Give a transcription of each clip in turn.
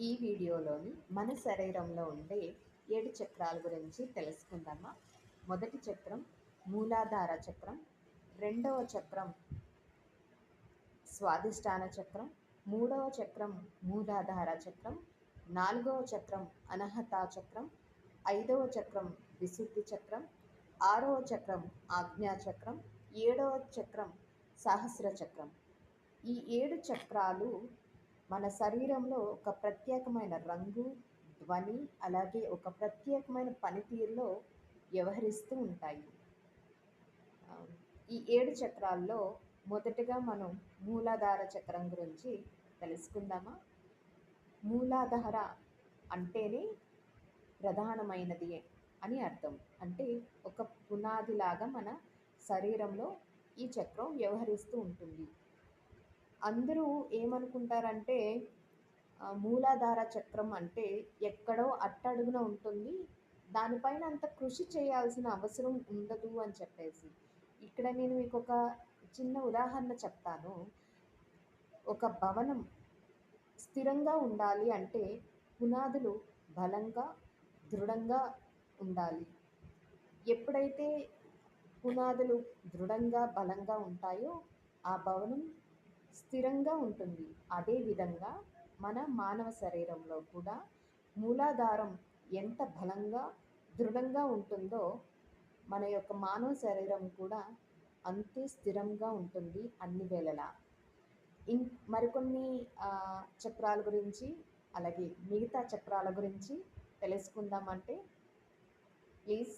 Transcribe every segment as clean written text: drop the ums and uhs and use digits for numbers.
ఈ వీడియోలోని మన శరీరంలో ఉండే 7 చక్రాల గురించి తెలుసుకుందామా. మొదటి చక్రం మూలాధార చక్రం, రెండవ చక్రం స్వాదిష్టాన చక్రం, మూడవ చక్రం మూలాధార చక్రం, నాలుగవ చక్రం అనహతా చక్రం, ఐదవ చక్రం విశుద్ధి చక్రం, ఆరవ చక్రం ఆజ్ఞా చక్రం, ఏడవ చక్రం సహస్ర చక్రం. ఈ 7 చక్రాలు మన శరీరంలో ఒక ప్రత్యేకమైన రంగు, ధ్వని, అలాగే ఒక ప్రత్యేకమైన పనితీరులో వ్యవహరిస్తూ ఉంటాయి. ఈ 7 చక్రాల్లో మొదటగా మనం మూలాధార చక్రం గురించి తెలుసుకుందామా. మూలాధార అంటేనే ప్రధానమైనది అని అర్థం. అంటే ఒక పునాదిలాగా మన శరీరంలో ఈ చక్రం వ్యవహరిస్తూ ఉంటుంది. అందరూ ఏమనుకుంటారంటే మూలాధార చక్రం అంటే ఎక్కడో అట్టడుగున ఉంటుంది, దానిపైన అంత కృషి చేయాల్సిన అవసరం ఉండదు అని చెప్పేసి. ఇక్కడ నేను మీకు ఒక చిన్న ఉదాహరణ చెప్తాను. ఒక భవనం స్థిరంగా ఉండాలి అంటే పునాదులు బలంగా దృఢంగా ఉండాలి. ఎప్పుడైతే పునాదులు దృఢంగా బలంగా ఉంటాయో ఆ భవనం స్థిరంగా ఉంటుంది. అదేవిధంగా మన మానవ శరీరంలో కూడా మూలాధారం ఎంత బలంగా దృఢంగా ఉంటుందో మన యొక్క మానవ శరీరం కూడా అంతే స్థిరంగా ఉంటుంది అన్ని వేళలా. మరికొన్ని చక్రాల గురించి, అలాగే మిగతా చక్రాల గురించి తెలుసుకుందామంటే please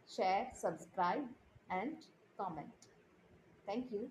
share, subscribe and comment. Thank you.